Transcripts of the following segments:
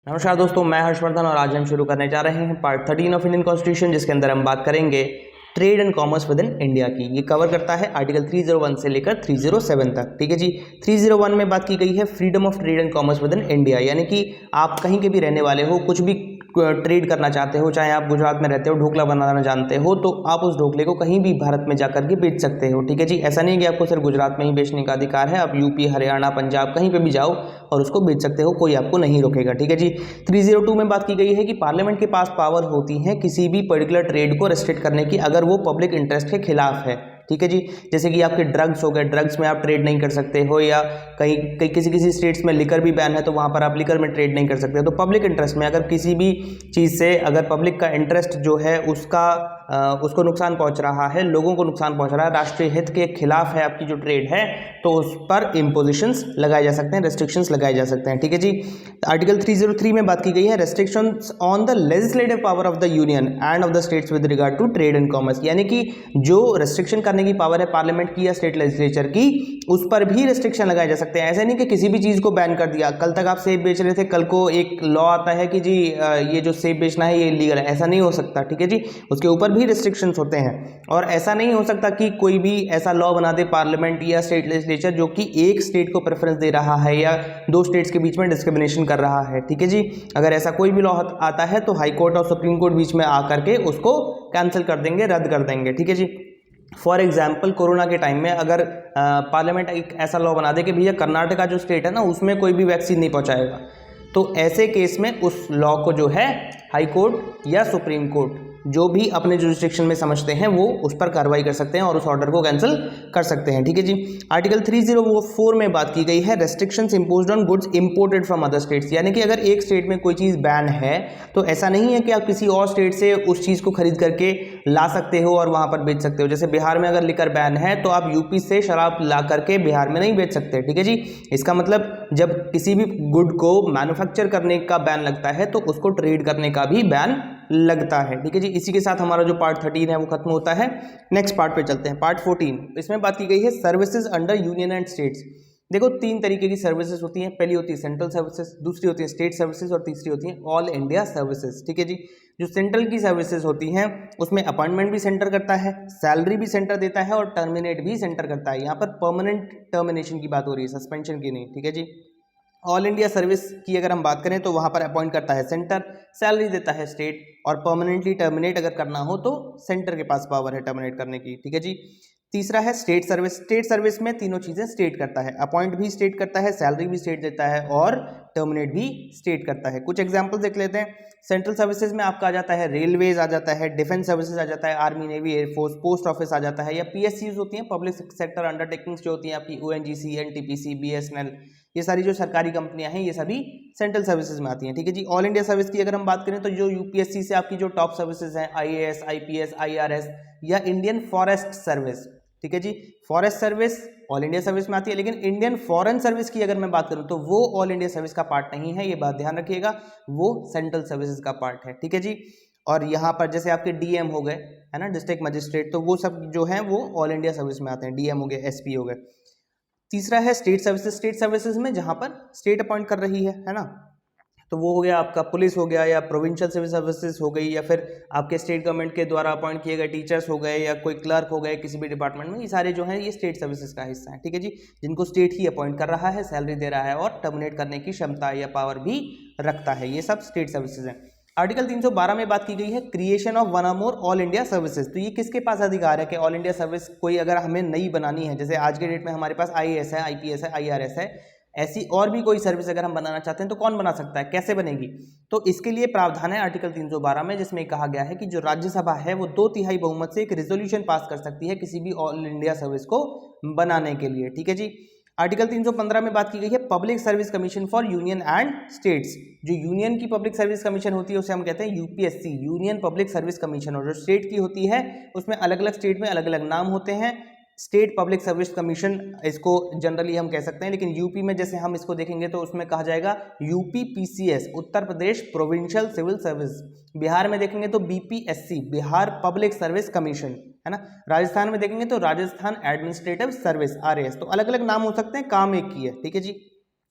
नमस्कार दोस्तों, मैं हर्षवर्धन और आज हम शुरू करने जा रहे हैं पार्ट 13 ऑफ इंडियन कॉन्स्टिट्यूशन, जिसके अंदर हम बात करेंगे trade and commerce with in India की। ये कवर करता है आर्टिकल 301 से लेकर 307 तक। ठीक है जी। 301 में बात की गई है freedom of trade and commerce with in India, यानी कि आप कहीं के भी रहने वाले हो, कुछ भी ट्रेड करना चाहते हो, चाहे आप गुजरात में रहते हो, ढोकला बनाना जानते हो, तो आप उस ढोकले को कहीं भी भारत में जाकर के बेच सकते हो। ठीक है जी। ऐसा नहीं है कि आपको सिर्फ गुजरात में ही बेचने का अधिकार है, आप यूपी, हरियाणा, पंजाब कहीं पे भी जाओ और उसको बेच सकते हो, कोई आपको नहीं रोकेगा। ठीक है जी। 302 में बात की गई है कि पार्लियामेंट के पास पावर होती है किसी भी पर्टिकुलर ट्रेड को रेस्ट्रिक्ट करने की, अगर वो पब्लिक इंटरेस्ट के खिलाफ है। ठीक है जी। जैसे कि आपके ड्रग्स हो गए, ड्रग्स में आप ट्रेड नहीं कर सकते हो, या कहीं कहीं किसी स्टेट्स में लिकर भी बैन है तो वहाँ पर आप लिकर में ट्रेड नहीं कर सकते हो। तो पब्लिक इंटरेस्ट में अगर किसी भी चीज़ से अगर पब्लिक का इंटरेस्ट जो है उसको नुकसान पहुंच रहा है, लोगों को नुकसान पहुंच रहा है, राष्ट्रीय हित के खिलाफ है आपकी जो ट्रेड है, तो उस पर इम्पोजिशंस लगाए जा सकते हैं, रेस्ट्रिक्शंस लगाए जा सकते हैं। ठीक है जी। आर्टिकल 303 में बात की गई है restrictions on the legislative power of the union and of the states with regard to trade and commerce, यानी कि जो रेस्ट्रिक्शन करने की पावर है पार्लियामेंट की या स्टेट लेजिस्लेचर की, उस पर भी रेस्ट्रिक्शन लगाए जा सकते हैं। ऐसा नहीं कि किसी भी चीज़ को बैन कर दिया, कल तक आप सेब बेच रहे थे, कल को एक लॉ आता है कि जी ये जो सेब बेचना है ये इलीगल है, ऐसा नहीं हो सकता। ठीक है जी। उसके ऊपर भी रिस्ट्रिक्शंस होते हैं, और ऐसा नहीं हो सकता कि कोई भी ऐसा लॉ बना दे पार्लियामेंट या स्टेट लेजिस्लेचर जो कि एक स्टेट को प्रेफरेंस दे रहा है या दो स्टेट्स के बीच में डिस्क्रिमिनेशन कर रहा है। ठीक है जी। अगर ऐसा कोई भी लॉ आता है तो हाई कोर्ट और सुप्रीम कोर्ट बीच में आकर के उसको कैंसिल कर देंगे, रद्द कर देंगे। ठीक है जी। फॉर एग्जाम्पल कोरोना के टाइम में अगर पार्लियामेंट एक ऐसा लॉ बना दे कि भैया कर्नाटका जो स्टेट है ना, उसमें कोई भी वैक्सीन नहीं पहुंचाएगा, तो ऐसे केस में उस लॉ को जो है हाई कोर्ट या सुप्रीम कोर्ट जो भी अपने जुरिस्डिक्शन में समझते हैं वो उस पर कार्रवाई कर सकते हैं और उस ऑर्डर को कैंसिल कर सकते हैं। ठीक है जी। आर्टिकल 304 में बात की गई है restrictions imposed on goods imported from other states, यानी कि अगर एक स्टेट में कोई चीज़ बैन है तो ऐसा नहीं है कि आप किसी और स्टेट से उस चीज़ को खरीद करके ला सकते हो और वहाँ पर बेच सकते हो। जैसे बिहार में अगर लिकर बैन है तो आप यूपी से शराब ला करके बिहार में नहीं बेच सकते। ठीक है जी। इसका मतलब जब किसी भी गुड को मैन्युफैक्चर करने का बैन लगता है तो उसको ट्रेड करने का भी बैन लगता है। ठीक है जी। इसी के साथ हमारा जो पार्ट 13 है वो खत्म होता है। नेक्स्ट पार्ट पे चलते हैं, पार्ट 14। इसमें बात की गई है services under union and states. देखो, तीन तरीके की सर्विसेज होती हैं। पहली होती है सेंट्रल सर्विसेज, दूसरी होती है स्टेट सर्विसेज और तीसरी होती है ऑल इंडिया सर्विसेज। ठीक है जी। जो सेंट्रल की सर्विसेज होती हैं उसमें अपॉइंटमेंट भी सेंटर करता है, सैलरी भी सेंटर देता है और टर्मिनेट भी सेंटर करता है। यहाँ पर परमानेंट टर्मिनेशन की बात हो रही है, सस्पेंशन की नहीं। ठीक है जी। ऑल इंडिया सर्विस की अगर हम बात करें तो वहाँ पर अपॉइंट करता है सेंटर, सैलरी देता है स्टेट, और परमानेंटली टर्मिनेट अगर करना हो तो सेंटर के पास पावर है टर्मिनेट करने की। ठीक है जी। तीसरा है स्टेट सर्विस। स्टेट सर्विस में तीनों चीज़ें स्टेट करता है, अपॉइंट भी स्टेट करता है, सैलरी भी स्टेट देता है और टर्मिनेट भी स्टेट करता है। कुछ एग्जाम्पल देख लेते हैं। सेंट्रल सर्विसेज में आपका आ जाता है रेलवेज, आ जाता है डिफेंस सर्विसेज, आ जाता है army, navy, air force, post office आ जाता है, या पीएससीज होती हैं, पब्लिक सेक्टर अंडरटेकिंग्स जो होती हैं आपकी, ओएनजीसी, एनटीपीसी, बीएसएनएल, ये सारी जो सरकारी कंपनियां हैं ये सभी सेंट्रल सर्विसेज में आती हैं। ठीक है जी। ऑल इंडिया सर्विस की अगर हम बात करें तो जो यूपीएससी से आपकी जो टॉप सर्विसेज हैं, आईएएस, आईपीएस, आईआरएस या इंडियन फॉरेस्ट सर्विस। ठीक है जी। Forest service all India service में आती है, लेकिन इंडियन फॉरेन सर्विस की अगर मैं बात करूं तो वो ऑल इंडिया सर्विस का पार्ट नहीं है, ये बात ध्यान रखिएगा, वो सेंट्रल सर्विसेज का पार्ट है। ठीक है जी। और यहाँ पर जैसे आपके डीएम हो गए, है ना, डिस्ट्रिक्ट मजिस्ट्रेट, तो वो सब जो है वो ऑल इंडिया सर्विस में आते हैं, डीएम हो गए, एसपी हो गए। तीसरा है स्टेट सर्विसेज। स्टेट सर्विसेज में जहाँ पर स्टेट अपॉइंट कर रही है ना, तो वो हो गया आपका पुलिस हो गया, या प्रोविंशियल सिविल सर्विसेज हो गई, या फिर आपके स्टेट गवर्नमेंट के द्वारा अपॉइंट किए गए टीचर्स हो गए, या कोई क्लर्क हो गए किसी भी डिपार्टमेंट में, ये सारे जो हैं ये स्टेट सर्विसेज का हिस्सा है। ठीक है जी। जिनको स्टेट ही अपॉइंट कर रहा है, सैलरी दे रहा है और टर्मिनेट करने की क्षमता या पावर भी रखता है, ये सब स्टेट सर्विसेज हैं। आर्टिकल 312 में बात की गई है क्रिएशन ऑफ वन और मोर ऑल इंडिया सर्विसेज। तो ये किसके पास अधिकार है कि ऑल इंडिया सर्विस कोई अगर हमें नई बनानी है, जैसे आज के डेट में हमारे पास आईएएस है, आईपीएस है, आईआरएस है, ऐसी और भी कोई सर्विस अगर हम बनाना चाहते हैं तो कौन बना सकता है, कैसे बनेगी? तो इसके लिए प्रावधान है आर्टिकल 312 में, जिसमें कहा गया है कि जो राज्यसभा है वो 2/3 बहुमत से एक रेजोल्यूशन पास कर सकती है किसी भी ऑल इंडिया सर्विस को बनाने के लिए। ठीक है जी। आर्टिकल 315 में बात की गई है public service commission for union and states. जो यूनियन की पब्लिक सर्विस कमीशन होती है उसे हम कहते हैं UPSC, union public service commission, और जो स्टेट की होती है उसमें अलग अलग स्टेट में अलग अलग नाम होते हैं। स्टेट पब्लिक सर्विस कमीशन इसको जनरली हम कह सकते हैं, लेकिन यूपी में जैसे हम इसको देखेंगे तो उसमें कहा जाएगा UP PCS, Uttar Pradesh provincial civil service. Bihar में देखेंगे तो BPSC, Bihar public service commission, है ना। राजस्थान में देखेंगे तो राजस्थान एडमिनिस्ट्रेटिव सर्विस, आरएएस। तो अलग अलग नाम हो सकते हैं, काम एक ही है। ठीक है जी।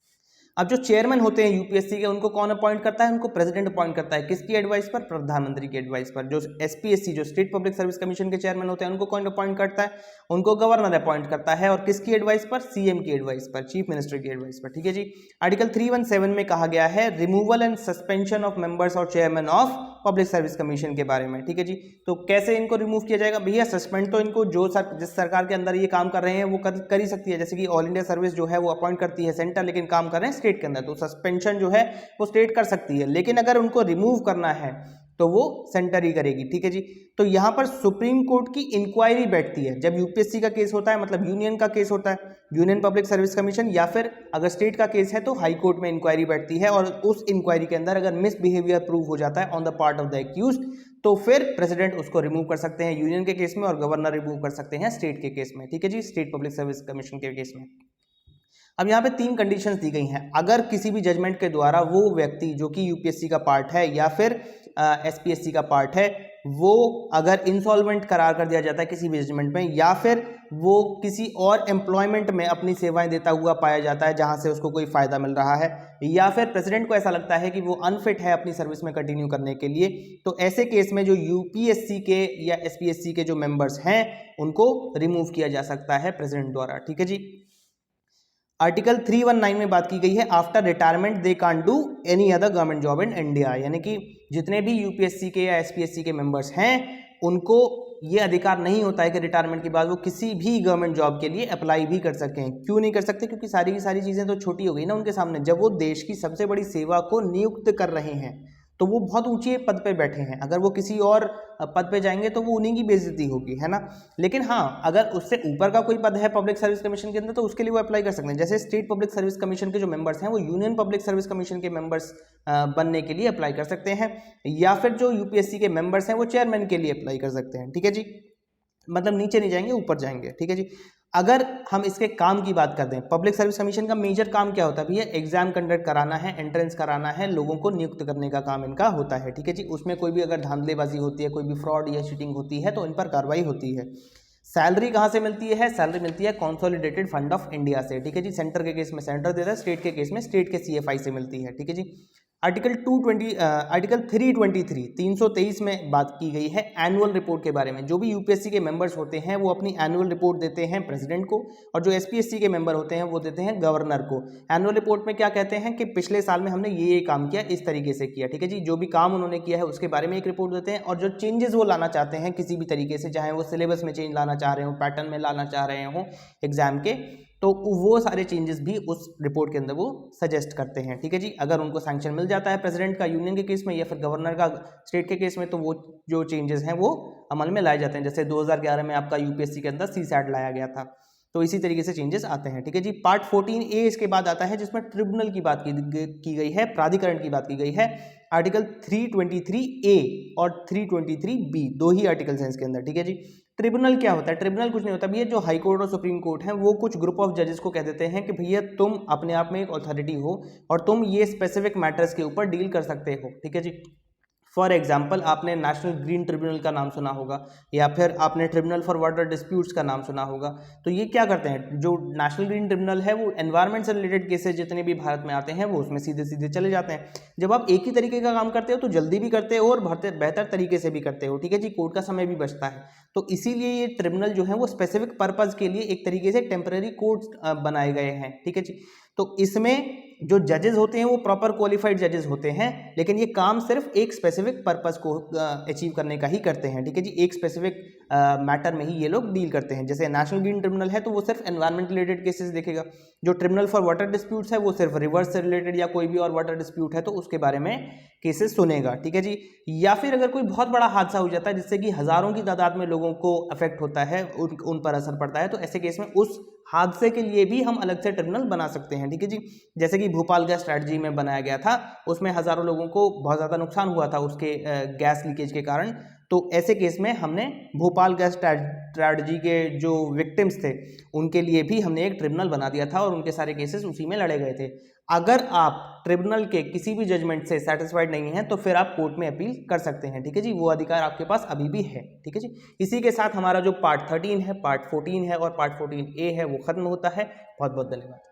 अब जो चेयरमैन होते हैं यूपीएससी के, उनको कौन अपॉइंट करता है? उनको प्रेसिडेंट अपॉइंट करता है। किसकी एडवाइस पर? प्रधानमंत्री की एडवाइस पर। जो एसपीएससी, जो स्टेट पब्लिक सर्विस कमीशन के चेयरमैन होते हैं, उनको कौन अपॉइंट करता है? उनको गवर्नर अपॉइंट करता है। और किसकी एडवाइस पर? सीएम की एडवाइस पर, चीफ मिनिस्टर की एडवाइस पर। ठीक है जी। आर्टिकल 317 में कहा गया है removal and suspension of members और chairman of public service commission के बारे में। ठीक है जी। तो कैसे इनको रिमूव किया जाएगा? भैया सस्पेंड तो इनको जिस सरकार के अंदर ये काम कर रहे हैं वो कर ही सकती है। जैसे कि ऑल इंडिया सर्विस जो है वो अपॉइंट करती है सेंटर, लेकिन काम कर रहे हैं स्टेट के अंदर, तो सस्पेंशन जो है वो स्टेट कर सकती है। लेकिन अगर उनको रिमूव करना है तो वो सेंटर ही करेगी। ठीक है जी। तो यहां पर सुप्रीम कोर्ट की इंक्वायरी बैठती है जब यूपीएससी का केस होता है, मतलब यूनियन का केस होता है, यूनियन पब्लिक सर्विस कमीशन, या फिर अगर स्टेट का केस है तो हाई कोर्ट में इंक्वायरी बैठती है। और उस इंक्वायरी के अंदर अगर मिसबिहेवियर प्रूव हो जाता है on the part of the accused, तो फिर प्रेसिडेंट उसको रिमूव कर सकते हैं यूनियन के केस में, और गवर्नर रिमूव कर सकते हैं स्टेट के केस में। ठीक है जी, स्टेट पब्लिक सर्विस कमीशन के केस में। अब यहाँ पे 3 कंडीशंस दी गई हैं। अगर किसी भी जजमेंट के द्वारा वो व्यक्ति जो कि यूपीएससी का पार्ट है या फिर एसपीएससी का पार्ट है, वो अगर इंसॉल्वेंट करार कर दिया जाता है किसी भी जजमेंट में, या फिर वो किसी और एम्प्लॉयमेंट में अपनी सेवाएं देता हुआ पाया जाता है जहां से उसको कोई फायदा मिल रहा है, या फिर प्रेसिडेंट को ऐसा लगता है कि वो अनफिट है अपनी सर्विस में कंटिन्यू करने के लिए, तो ऐसे केस में जो यूपीएससी के या एसपीएससी के जो मेंबर्स हैं उनको रिमूव किया जा सकता है प्रेसिडेंट द्वारा। ठीक है जी। आर्टिकल 319 में बात की गई है after retirement they can't do any other government job in India, यानी कि जितने भी यूपीएससी के या एसपीएससी के मेंबर्स हैं उनको ये अधिकार नहीं होता है कि रिटायरमेंट के बाद वो किसी भी गवर्नमेंट जॉब के लिए अप्लाई भी कर सकें। क्यों नहीं कर सकते? क्योंकि सारी की सारी चीज़ें तो छोटी हो गई ना उनके सामने। जब वो देश की सबसे बड़ी सेवा को नियुक्त कर रहे हैं तो वो बहुत ऊंचे पद पे बैठे हैं, अगर वो किसी और पद पे जाएंगे तो वो उन्हीं की बेइज्जती होगी, है ना। लेकिन हाँ, अगर उससे ऊपर का कोई पद है पब्लिक सर्विस कमीशन के अंदर तो उसके लिए वो अप्लाई कर सकते हैं। जैसे स्टेट पब्लिक सर्विस कमीशन के जो मेंबर्स हैं वो यूनियन पब्लिक सर्विस कमीशन के मेंबर्स बनने के लिए अप्लाई कर सकते हैं, या फिर जो यूपीएससी के मेंबर्स हैं वो चेयरमैन के लिए अप्लाई कर सकते हैं। ठीक है जी, मतलब नीचे नहीं जाएंगे, ऊपर जाएंगे। ठीक है जी। अगर हम इसके काम की बात करते हैं, पब्लिक सर्विस कमीशन का मेजर काम क्या होता है भैया? एग्जाम कंडक्ट कराना है, एंट्रेंस कराना है, लोगों को नियुक्त करने का काम इनका होता है। ठीक है जी। उसमें कोई भी अगर धांधलेबाजी होती है, कोई भी फ्रॉड या चीटिंग होती है तो इन पर कार्रवाई होती है। सैलरी कहाँ से मिलती है? सैलरी मिलती है कंसोलिडेटेड फंड ऑफ इंडिया से। ठीक है जी। सेंटर के केस में सेंटर देता है, स्टेट के केस में स्टेट के सीएफआई से मिलती है। ठीक है जी। आर्टिकल 323 323 में बात की गई है एनुअल रिपोर्ट के बारे में। जो भी यूपीएससी के मेंबर्स होते हैं वो अपनी एनुअल रिपोर्ट देते हैं प्रेसिडेंट को, और जो एसपीएससी के मेंबर होते हैं वो देते हैं गवर्नर को। एनुअल रिपोर्ट में क्या कहते हैं कि पिछले साल में हमने ये काम किया, इस तरीके से किया। ठीक है जी। जो भी काम उन्होंने किया है उसके बारे में एक रिपोर्ट देते हैं, और जो चेंजेस वो लाना चाहते हैं किसी भी तरीके से, चाहे वो सिलेबस में चेंज लाना चाह रहे हो, पैटर्न में लाना चाह रहे हो एग्जाम के, तो वो सारे चेंजेस भी उस रिपोर्ट के अंदर वो सजेस्ट करते हैं। ठीक है जी। अगर उनको सैंक्शन मिल जाता है प्रेसिडेंट का यूनियन के केस में या फिर गवर्नर का स्टेट के केस में, तो वो जो चेंजेस हैं वो अमल में लाए जाते हैं। जैसे 2011 में आपका यूपीएससी के अंदर सीसैट लाया गया था, तो इसी तरीके से चेंजेस आते हैं। ठीक है जी। पार्ट 14A इसके बाद आता है जिसमें ट्रिब्यूनल की बात की गई है, प्राधिकरण की बात की गई है। आर्टिकल 323A और 323B दो ही आर्टिकल्स हैं इसके अंदर। ठीक है जी। ट्रिब्यूनल क्या होता है? ट्रिब्यूनल कुछ नहीं होता भैया, जो हाई कोर्ट और सुप्रीम कोर्ट है वो कुछ ग्रुप ऑफ जजेस को कह देते हैं कि भैया तुम अपने आप में एक अथॉरिटी हो और तुम ये स्पेसिफिक मैटर्स के ऊपर डील कर सकते हो। ठीक है जी। फॉर एग्जाम्पल, आपने नेशनल ग्रीन ट्रिब्यूनल का नाम सुना होगा, या फिर आपने ट्रिब्यूनल फॉर वाटर डिस्प्यूट्स का नाम सुना होगा। तो ये क्या करते हैं? जो नेशनल ग्रीन ट्रिब्यूनल है वो एनवायरमेंट से रिलेटेड केसेस जितने भी भारत में आते हैं वो उसमें सीधे सीधे चले जाते हैं। जब आप एक ही तरीके का काम करते हो तो जल्दी भी करते हो और बेहतर तरीके से भी करते हो। ठीक है जी। कोर्ट का समय भी बचता है। तो इसीलिए ये ट्रिब्यूनल जो है वो स्पेसिफिक पर्पज के लिए एक तरीके से टेम्पररी कोर्ट बनाए गए हैं। ठीक है जी। तो इसमें जो जजेस होते हैं वो प्रॉपर क्वालिफाइड जजेस होते हैं, लेकिन ये काम सिर्फ एक स्पेसिफिक पर्पस को अचीव करने का ही करते हैं। ठीक है जी। एक स्पेसिफिक मैटर में ही ये लोग डील करते हैं। जैसे नेशनल ग्रीन ट्रिब्यूनल है तो वो सिर्फ एनवायरमेंट रिलेटेड केसेस देखेगा। जो ट्रिब्यूनल फॉर वाटर डिस्प्यूट्स है वो सिर्फ रिवर्स से रिलेटेड या कोई भी और वाटर डिस्प्यूट है तो उसके बारे में केसेस सुनेगा। ठीक है जी। या फिर अगर कोई बहुत बड़ा हादसा हो जाता है जिससे कि हजारों की तादाद में लोगों को अफेक्ट होता है, उन पर असर पड़ता है, तो ऐसे केस में उस हादसे के लिए भी हम अलग से ट्रिब्यूनल बना सकते हैं। ठीक है जी। जैसे कि भोपाल गैस स्ट्रैटेजी में बनाया गया था, उसमें हजारों लोगों को बहुत ज़्यादा नुकसान हुआ था उसके गैस लीकेज के कारण। तो ऐसे केस में हमने भोपाल गैस स्ट्रैटेजी के जो विक्टिम्स थे उनके लिए भी हमने एक ट्रिब्यूनल बना दिया था और उनके सारे केसेस उसी में लड़े गए थे। अगर आप ट्रिब्यूनल के किसी भी जजमेंट से सेटिस्फाइड नहीं हैं तो फिर आप कोर्ट में अपील कर सकते हैं। ठीक है जी। वो अधिकार आपके पास अभी भी है। ठीक है जी। इसी के साथ हमारा जो पार्ट 13 है, पार्ट 14 है और पार्ट 14A है वो खत्म होता है। बहुत बहुत धन्यवाद।